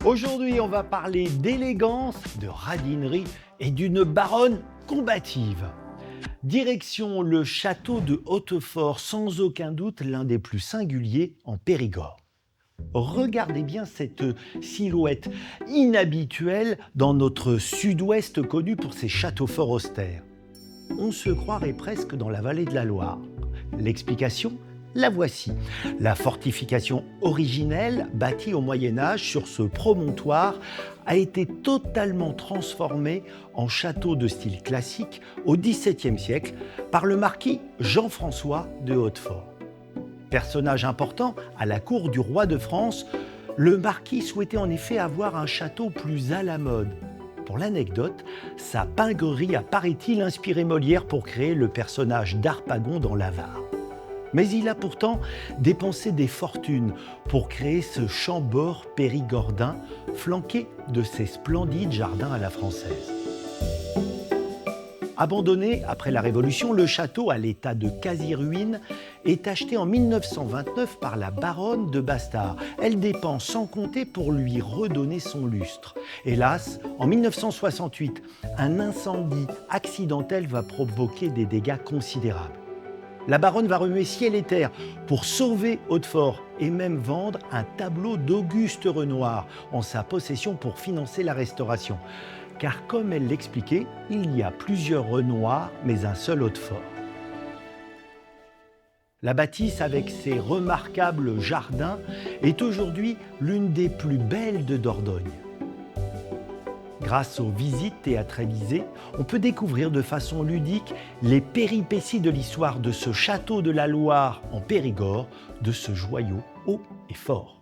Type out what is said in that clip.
Aujourd'hui, on va parler d'élégance, de radinerie et d'une baronne combative. Direction le château de Hautefort, sans aucun doute l'un des plus singuliers en Périgord. Regardez bien cette silhouette inhabituelle dans notre sud-ouest connu pour ses châteaux forts austères. On se croirait presque dans la vallée de la Loire. L'explication ? La voici. La fortification originelle, bâtie au Moyen-Âge sur ce promontoire, a été totalement transformée en château de style classique au XVIIe siècle par le marquis Jean-François de Hautefort. Personnage important à la cour du roi de France, le marquis souhaitait en effet avoir un château plus à la mode. Pour l'anecdote, sa pinguerie a, paraît-il, inspiré Molière pour créer le personnage d'Harpagon dans l'Avare. Mais il a pourtant dépensé des fortunes pour créer ce chambord périgordin flanqué de ses splendides jardins à la française. Abandonné après la Révolution, le château, à l'état de quasi-ruine, est acheté en 1929 par la baronne de Bastard. Elle dépense sans compter pour lui redonner son lustre. Hélas, en 1968, un incendie accidentel va provoquer des dégâts considérables. La baronne va remuer ciel et terre pour sauver Hautefort et même vendre un tableau d'Auguste Renoir en sa possession pour financer la restauration. Car comme elle l'expliquait, il y a plusieurs Renoirs, mais un seul Hautefort. La bâtisse, avec ses remarquables jardins, est aujourd'hui l'une des plus belles de Dordogne. Grâce aux visites théâtralisées, on peut découvrir de façon ludique les péripéties de l'histoire de ce château de la Loire en Périgord, de ce joyau haut et fort.